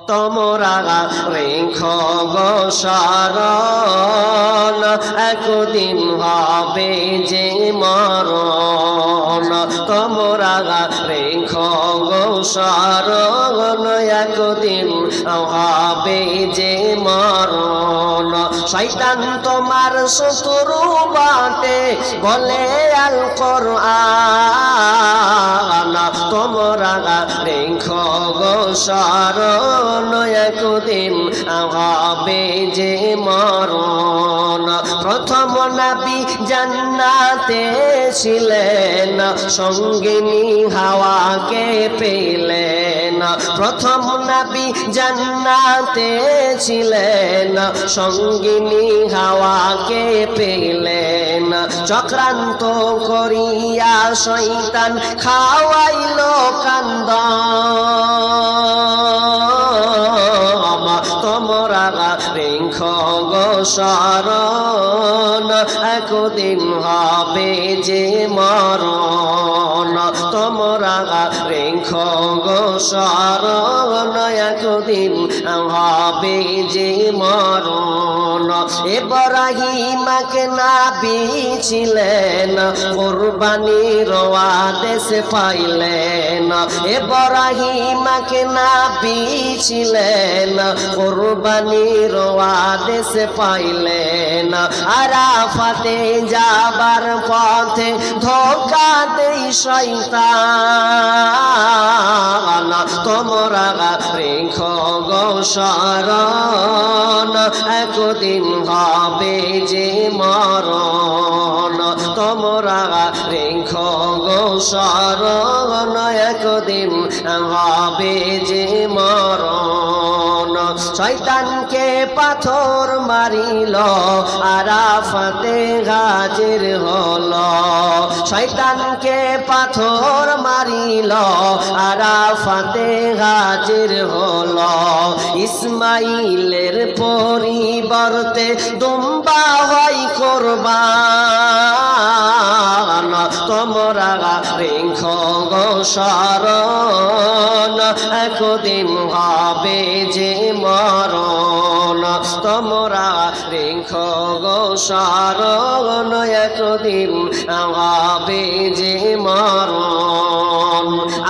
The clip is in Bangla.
তোমরা রেখো গো শরণ, একদিন হবে যে মরণ। তোমরা রেখো গো শরণ, একদিন হবে যে মরণ। শয়তান তোমার শত্রু বাটে বলে আল কোরআন, তোমরা রেখো গো শরণ, একদিন হবে যে মরণ। প্রথম নবী জান্নাতে ছিলেন, সঙ্গিনী হাওয়াকে পেলেন। প্রথম নবী জান্নাতে ছিলেন, সঙ্গিনী হাওয়াকে পেলেন। চক্রান্ত করিয়া শয়তান খাওয়াইল কান্দম, তোমরা রেখো গো শরণ, একদিন হবে যে মরণ। তোমরা রেখো গো শরণ, একদিন হবে যে মরণ। ইব্রাহিমকে নবী ছিলেন, কুরবানির আদেশ পাইলেন। ইব্রাহিমকে নবী ছিলেন, কুরবানির আদেশ পাইলেন। আরাফাতে যাবার পথে ধোঁকা দেই শয়তান, তোমরা রেখো গো শরণ, একদিন হবে যে মরণ। তোমরা রেখো গো শরণ, একদিন হবে যে মরণ। শয়তানকে পাথর মারিল, আরাফাতে হাজির হলো। শয়তানকে পাথর মারিল, আরাফাতে হাজির হলো। ইসমাইলের পরিবর্তে দুম্বা হয় কোরবান, তোমরা রেখো গো শরণ, একদিন হবে যে মরণ। তোমরা রেখো গো শরণ, একদিন হবে যে মরণ।